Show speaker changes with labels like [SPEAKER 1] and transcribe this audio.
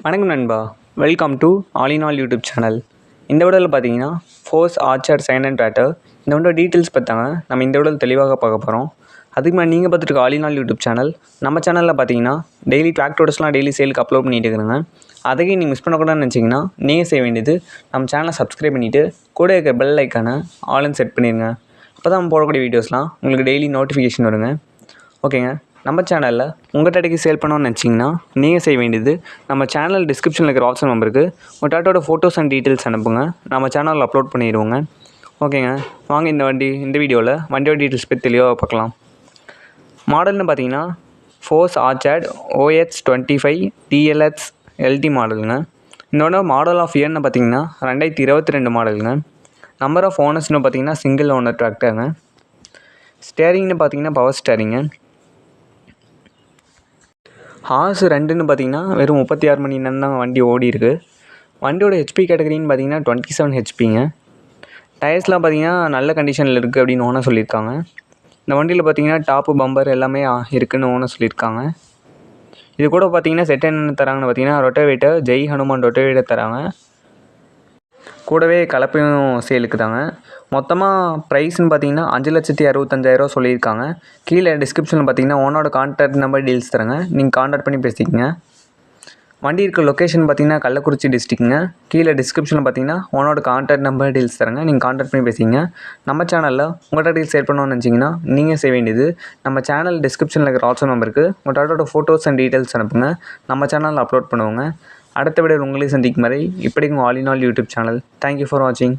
[SPEAKER 1] வணக்கம் நண்பா, welcome to all in all YouTube channel. இந்த வீடியோவில் பார்த்தீங்கன்னா Force archer sign and tractor இந்த வீடியோ டீட்டெயில்ஸ் பார்த்தாங்க நம்ம இந்த வீடியோவில் தெளிவாக பார்க்க போகிறோம். அதுக்கு மேலே நீங்கள் பார்த்துட்டு all in all YouTube channel. நம்ம சேனலில் பார்த்தீங்கன்னா டெய்லி டிராக்டர்ஸ்லாம் டெய்லி சேலுக்கு அப்லோட் பண்ணிட்டு இருக்கிறாங்க. அதையும் நீங்கள் மிஸ் பண்ணக்கூடாதுன்னு நினச்சிங்கன்னா நீங்கள் செய்ய வேண்டியது நம்ம சேனலை சப்ஸ்கிரைப் பண்ணிவிட்டு கூட இருக்கிற பெல் ஐக்கானை ஆல்னு செட் பண்ணிடுங்க. அப்போ தான் நம்ம போடக்கூடிய வீடியோஸ்லாம் உங்களுக்கு டெய்லி நோட்டிஃபிகேஷன் வருங்க. ஓகேங்க, நம்ம சேனலில் உங்கள் டாட்டாக்கு சேல் பண்ணணும்னு நினச்சிங்கன்னா நீங்கள் செய்ய வேண்டியது நம்ம சேனல் டிஸ்கிரிப்ஷனில் இருக்கிற வாட்ஸ்அப் நம்பருக்கு உங்கள் டாட்டாவோட ஃபோட்டோஸ் அண்ட் டீட்டெயில்ஸ் அனுப்புங்க. நம்ம சேனலில் அப்லோட் பண்ணிடுவோங்க. ஓகேங்க, வாங்க இந்த வீடியோவில் வண்டியோட டீட்டெயில்ஸ் பற்றி தெளிவாக பார்க்கலாம். மாடல்னு பார்த்தீங்கன்னா force orchard OX25 TLX LT மாடலுங்க. இதோட மாடல் ஆஃப் இயர்னு பார்த்தீங்கன்னா 2022 மாடலுங்க. நம்பர் ஆஃப் ஓனர்ஸ்னு பார்த்தீங்கன்னா சிங்கிள் ஓனர் டிராக்டருங்க. ஸ்டேரிங்னு பார்த்தீங்கன்னா பவர் ஸ்டேரிங்கு. ஹார்ஸ் 2ன்னு பார்த்தீங்கன்னா வெறும் 36 மணி நேரம் தான் வண்டி ஓடி இருக்குது. வண்டியோட ஹெச்பி கேட்டகரின்னு பார்த்தீங்கன்னா 27 ஹெச்பிங்க. டயர்ஸ்லாம் பார்த்தீங்கன்னா நல்ல கண்டிஷனில் இருக்குது அப்படின்னு ஓனர் சொல்லியிருக்காங்க. இந்த வண்டியில் பார்த்தீங்கன்னா டாப்பு பம்பர் எல்லாமே இருக்குதுன்னு ஓனர் சொல்லியிருக்காங்க. இது கூட பார்த்தீங்கன்னா செட் என்னென்ன தராங்கன்னு பார்த்தீங்கன்னா ரொட்டவேட்டர் ஜெய் ஹனுமான் ரொட்டவேட்டர் தராங்க. கூடவே கலப்பையும் சேலுக்கு தாங்க. மொத்தமாக ப்ரைஸ்ன்னு பார்த்தீங்கன்னா 5,65,000 சொல்லியிருக்காங்க. கீழே டிஸ்கிரிப்ஷனில் பார்த்தீங்கன்னா ஓனரோட கான்டாக்ட் நம்பர் டீல்ஸ் தராங்க. நீங்கள் கான்டாக்ட் பண்ணி பேசிக்கங்க. வண்டி இருக்க லொக்கேஷன் பார்த்தீங்கன்னா கள்ளக்குறிச்சி டிஸ்ட்ரிக்ட்டுங்க. கீழே டிஸ்கிரிப்ஷனில் பார்த்தீங்கன்னா ஓனரோட கான்டாக்ட் நம்பர் டீல்ஸ் தராங்க. நீங்கள் கான்டாக்ட் பண்ணி பேசிக்கங்க. நம்ம சேனலில் உங்கள் டீட்டெயில்ஸ் ஷேர் பண்ணணும்னு நினச்சிங்கன்னா நீங்கள் செய்ய வேண்டியது நம்ம சேனல் டிஸ்கிரிப்ஷனில் இருக்கிற வாட்ஸ்அப் நம்பருக்கு உங்கள் டாட்டோட ஃபோட்டோஸ் அண்ட் டீட்டெயில்ஸ் அனுப்புங்க. நம்ம சேனலில் அப்லோட் பண்ணுவோங்க. அடுத்த வீடியோவில் உங்களையும் சந்திக்கும் வரை இப்படிக்கும் all in all YouTube channel. Thank you for வாட்சிங்.